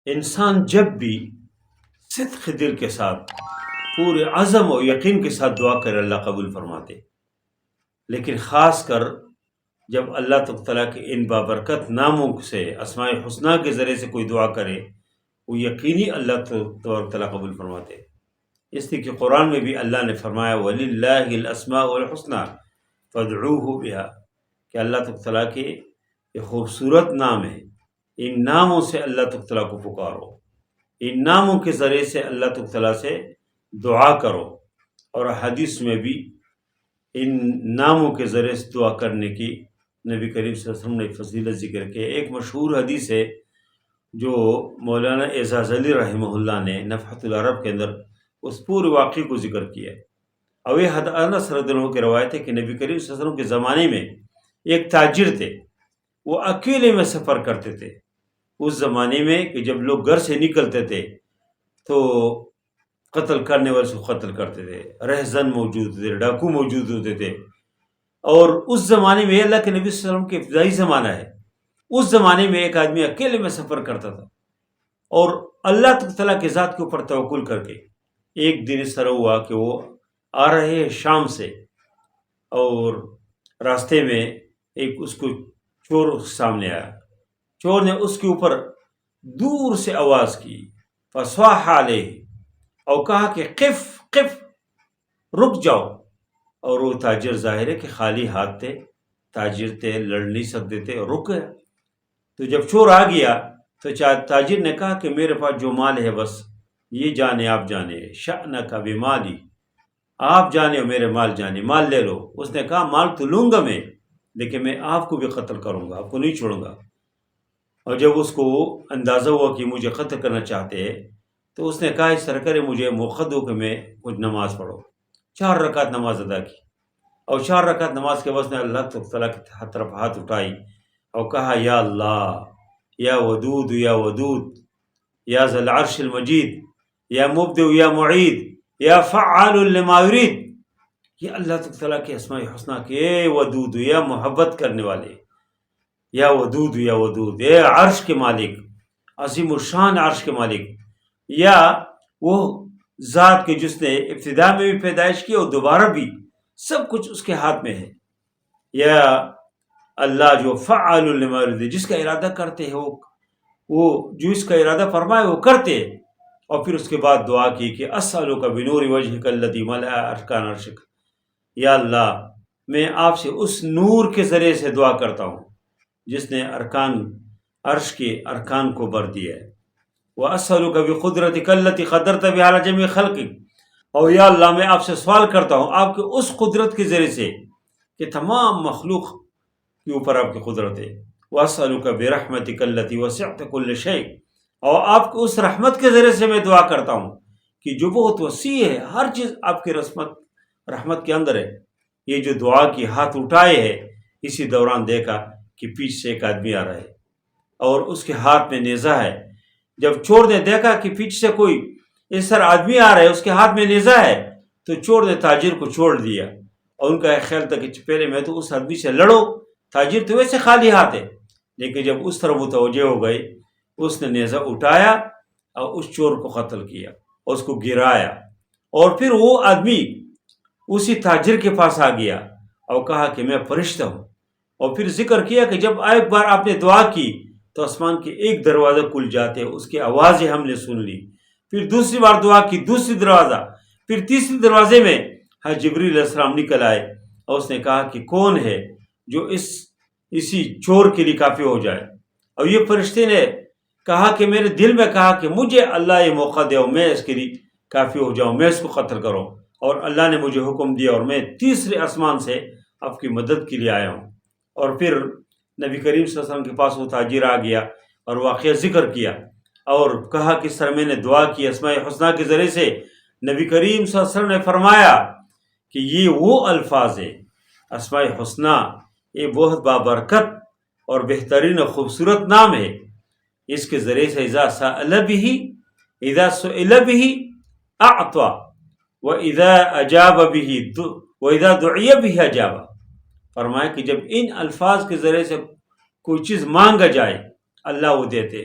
انسان جب بھی صدق دل کے ساتھ پورے عزم و یقین کے ساتھ دعا کرے اللہ قبول فرماتے، لیکن خاص کر جب اللہ تعالیٰ کے ان بابرکت ناموں سے اسماء حسنہ کے ذریعے سے کوئی دعا کرے، وہ یقینی اللہ تبارک تعالیٰ قبول فرماتے۔ اس لیے کہ قرآن میں بھی اللہ نے فرمایا وَلِلَّهِ الْأَسْمَاءُ الْحُسْنَى فَادْعُوهُ بِهَا، کہ اللہ تعالیٰ کے یہ خوبصورت نام ہے، ان ناموں سے اللہ تعالیٰ کو پکارو، ان ناموں کے ذریعے سے اللہ تعالیٰ سے دعا کرو۔ اور حدیث میں بھی ان ناموں کے ذریعے سے دعا کرنے کی نبی کریم صلی اللہ علیہ وسلم نے فضیلت ذکر کی۔ ایک مشہور حدیث ہے جو مولانا اعزاز علی رحمہ اللہ نے نفحۃ العرب کے اندر اس پورے واقعے کو ذکر کیا ہے۔ اور یہ انس رضی اللہ عنہ کی روایت ہے کہ نبی کریم صلی اللہ علیہ وسلم کے زمانے میں ایک تاجر تھے، وہ اکیلے میں سفر کرتے تھے۔ اس زمانے میں کہ جب لوگ گھر سے نکلتے تھے تو قتل کرنے والے سے قتل کرتے تھے، رہزن موجود تھے، ڈاکو موجود ہوتے تھے۔ اور اس زمانے میں اللہ کے نبی صلی اللہ علیہ وسلم کے ابتدائی زمانہ ہے، اس زمانے میں ایک آدمی اکیلے میں سفر کرتا تھا اور اللہ تعالیٰ کے ذات کے اوپر توکل کر کے ایک دن اس طرح ہوا کہ وہ آ رہے ہیں شام سے، اور راستے میں ایک اس کو چور سامنے آیا، چور نے اس کے اوپر دور سے آواز کی فصاح علیہ، اور کہا کہ قف قف، رک جاؤ۔ اور وہ تاجر ظاہر ہے کہ خالی ہاتھ تھے، تاجر تھے، لڑ نہیں سکتے تھے، رک گیا۔ تو جب چور آ گیا تو تاجر نے کہا کہ میرے پاس جو مال ہے بس یہ جانے آپ جانے، شأنک بمالی، آپ جانے اور میرے مال جانے، مال لے لو۔ اس نے کہا مال تو لوں گا میں، لیکن میں آپ کو بھی قتل کروں گا، آپ کو نہیں چھوڑوں گا۔ اور جب اس کو اندازہ ہوا کہ مجھے قتل کرنا چاہتے ہیں تو اس نے کہا اس طرح کرے مجھے موقع دو کہ میں کچھ نماز پڑھو۔ 4 رکعت نماز ادا کی، اور 4 رکعت نماز کے بعد نے اللہ تعالیٰ کی طرف ہاتھ اٹھائی اور کہا یا اللہ، یا ودود یا ودود، یا ذی العرش المجید، یا مبدع یا معید، یا فعال لما یرید۔ یہ اللہ تعالیٰ کے اسماء حسنہ کے اے ودود، یا محبت کرنے والے، یا ودود یا ودود، اے عرش کے مالک، عظیم الشان عرش کے مالک، یا وہ ذات کے جس نے ابتدا میں بھی پیدائش کی اور دوبارہ بھی سب کچھ اس کے ہاتھ میں ہے، یا اللہ جو فعال لما یرید، جس کا ارادہ کرتے ہیں وہ جو اس کا ارادہ فرمائے وہ کرتے۔ اور پھر اس کے بعد دعا کی کہ اسألک بنور وجہک الذی ملأ ارکان عرشک، یا اللہ میں آپ سے اس نور کے ذریعے سے دعا کرتا ہوں جس نے ارکان عرش کے ارکان کو بھر دیا ہے۔ وَأَسْأَلُكَ بِقُدْرَتِكَ الَّتِي قَدَّرْتَ بِهَا عَلَى جَمِيعِ خَلْقِكَ، اور یا اللہ میں آپ سے سوال کرتا ہوں آپ کے اس قدرت کے ذریعے سے کہ تمام مخلوق کے اوپر آپ کی قدرت ہے۔ وَأَسْأَلُكَ بِرَحْمَتِكَ الَّتِي وَسِعْتَ كُلَّ شَيْءٍ، اور آپ کے اس رحمت کے ذریعے سے میں دعا کرتا ہوں کہ جو بہت وسیع ہے، ہر چیز آپ کی رحمت کے اندر ہے۔ یہ جو دعا کی ہاتھ اٹھائے ہے، اسی دوران دیکھا کہ پیچھے سے ایک آدمی آ رہا ہے اور اس کے ہاتھ میں نیزہ ہے۔ جب چور نے دیکھا کہ پیچھے سے کوئی اس طرح آدمی آ رہا ہے، اس کے ہاتھ میں نیزہ ہے، تو چور نے تاجر کو چھوڑ دیا، اور ان کا خیال تھا کہ پہلے میں تو اس آدمی سے لڑو، تاجر تو ویسے خالی ہاتھ ہے۔ لیکن جب اس طرح متوجہ ہو گئے، اس نے نیزہ اٹھایا اور اس چور کو قتل کیا اور اس کو گرایا۔ اور پھر وہ آدمی اسی تاجر کے پاس آ گیا اور کہا کہ میں فرشتہ ہوں، اور پھر ذکر کیا کہ جب ایک بار آپ نے دعا کی تو آسمان کے ایک دروازہ کھل جاتے، اس کی آوازیں ہم نے سن لی۔ پھر دوسری بار دعا کی، دوسری دروازہ، پھر تیسری دروازے میں جبریل علیہ السلام نکل آئے اور اس نے کہا کہ کون ہے جو اسی چور کے لیے کافی ہو جائے۔ اور یہ فرشتے نے کہا کہ میرے دل میں کہا کہ مجھے اللہ یہ موقع دے اور میں اس کے لیے کافی ہو جاؤں، میں اس کو قتل کروں، اور اللہ نے مجھے حکم دیا اور میں تیسرے آسمان سے آپ کی مدد کے لیے آیا ہوں۔ اور پھر نبی کریم صلی اللہ علیہ وسلم کے پاس وہ تاجر آ گیا اور واقعہ ذکر کیا اور کہا کہ سر میں نے دعا کی اسماء حسنہ کے ذریعے سے۔ نبی کریم صلی اللہ علیہ وسلم نے فرمایا کہ یہ وہ الفاظ ہے، اسماء حسنہ یہ بہت بابرکت اور بہترین اور خوبصورت نام ہے، اس کے ذریعے سے اذا سئل به اعطى واذا اجاب به واذا دعي به اجاب۔ فرمایا کہ جب ان الفاظ کے ذریعے سے کوئی چیز مانگا جائے اللہ وہ دیتے،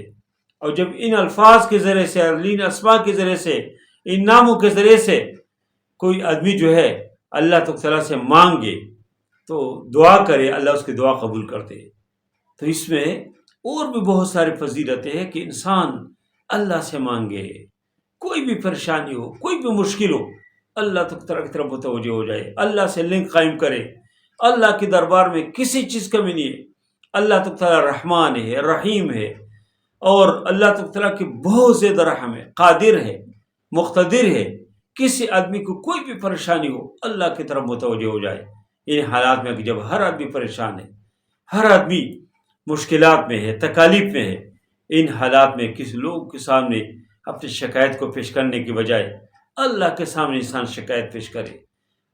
اور جب ان الفاظ کے ذریعے سے، ان اسماء کے ذریعے سے، ان ناموں کے ذریعے سے کوئی آدمی جو ہے اللہ تعالیٰ سے مانگے تو دعا کرے، اللہ اس کی دعا قبول کرتے۔ تو اس میں اور بھی بہت ساری فضیلتیں ہیں کہ انسان اللہ سے مانگے، کوئی بھی پریشانی ہو، کوئی بھی مشکل ہو، اللہ تعالیٰ کی طرف متوجہ ہو جائے، اللہ سے لنک قائم کرے۔ اللہ کے دربار میں کسی چیز کمی نہیں ہے۔ اللہ تعالیٰ رحمان ہے، رحیم ہے، اور اللہ تعالیٰ کی بہت زیادہ رحم ہے، قادر ہے، مقتدر ہے۔ کسی آدمی کو کوئی بھی پریشانی ہو، اللہ کی طرف متوجہ ہو جائے۔ ان حالات میں کہ جب ہر آدمی پریشان ہے، ہر آدمی مشکلات میں ہے، تکالیف میں ہے، ان حالات میں کسی لوگ کے سامنے اپنی شکایت کو پیش کرنے کی بجائے اللہ کے سامنے انسان شکایت پیش کرے،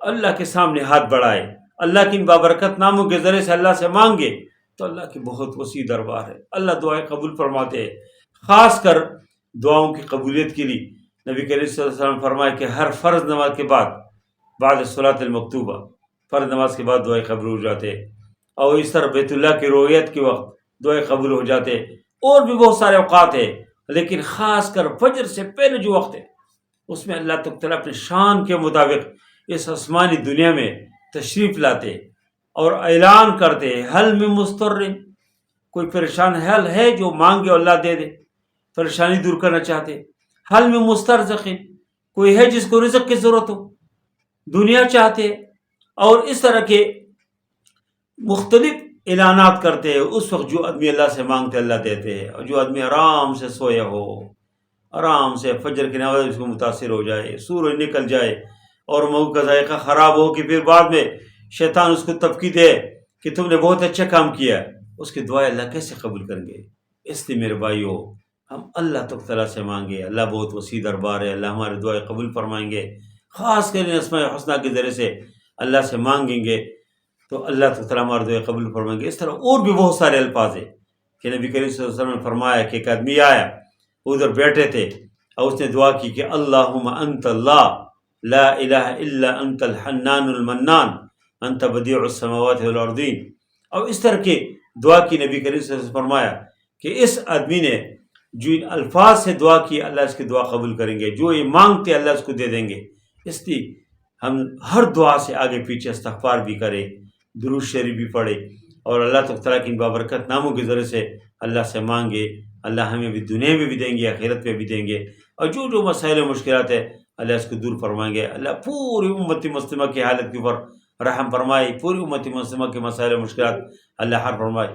اللہ کے سامنے ہاتھ بڑھائے، اللہ کی ان بابرکت ناموں کے ذریعے سے اللہ سے مانگے، تو اللہ کی بہت وسیع دربار ہے، اللہ دعائیں قبول فرماتے ہیں۔ خاص کر دعاؤں کی قبولیت کے لیے نبی کریم صلی اللہ علیہ وسلم فرمائے کہ ہر فرض نماز کے بعد الصلاۃ المکتوبہ، فرض نماز کے بعد دعائیں قبول ہو جاتے، اور اس طرح بیت اللہ کی رویت کے وقت دعائیں قبول ہو جاتے۔ اور بھی بہت سارے اوقات ہیں، لیکن خاص کر فجر سے پہلے جو وقت ہے اس میں اللہ تعالیٰ اپنے شان کے مطابق اس آسمانی دنیا میں تشریف لاتے اور اعلان کرتے، حل من مستر، کوئی پریشان حل ہے جو مانگے اللہ دے دے، پریشانی دور کرنا چاہتے۔ حل من مسترزق، کوئی ہے جس کو رزق کی ضرورت ہو، دنیا چاہتے، اور اس طرح کے مختلف اعلانات کرتے ہیں۔ اس وقت جو آدمی اللہ سے مانگتے اللہ دیتے ہیں، اور جو آدمی آرام سے سویا ہو، آرام سے فجر کی نماز اس کو متاثر ہو جائے، سورج نکل جائے اور منہ کا ذائقہ خراب ہو کہ پھر بعد میں شیطان اس کو تبکی دے کہ تم نے بہت اچھا کام کیا، اس کی دعائیں اللہ کیسے قبول کریں گے؟ اس لیے میرے بھائیو، ہم اللہ تعالیٰ سے مانگے، اللہ بہت وسیع دربار ہے، اللہ ہماری دعائیں قبول فرمائیں گے۔ خاص کر اسماء الحسنیٰ کے ذریعے سے اللہ سے مانگیں گے تو اللہ تعالیٰ ہماری دعائیں قبول فرمائیں گے۔ اس طرح اور بھی بہت سارے الفاظ ہیں کہ نبی کریم صلی اللہ علیہ وسلم نے فرمایا کہ ایک آدمی آیا، ادھر بیٹھے تھے، اور اس نے دعا کی کہ اللہم انت اللہ لا الہ الا انت الحنان المنان انت بدیع السماوات والارضین، اور اس طرح کی دعا کی نبی کریم صلی اللہ علیہ وسلم فرمایا کہ اس آدمی نے جو ان الفاظ سے دعا کی اللہ اس کی دعا قبول کریں گے، جو یہ مانگتے اللہ اس کو دے دیں گے۔ اس لیے ہم ہر دعا سے آگے پیچھے استغفار بھی کریں، درود شریف بھی پڑھے، اور اللہ تعالیٰ کی ان بابرکت ناموں کے ذریعے سے اللہ سے مانگے۔ اللہ ہمیں بھی دنیا میں بھی دیں گے، آخرت میں بھی دیں گے، اور جو جو مسائل و مشکلات ہے اللہ اس کو دور فرمائیں گے۔ اللہ پوری امت مسلمہ کی حالت کے اوپر رحم فرمائے، پوری امت مسلمہ کے مسائل و مشکلات اللہ حل فرمائے۔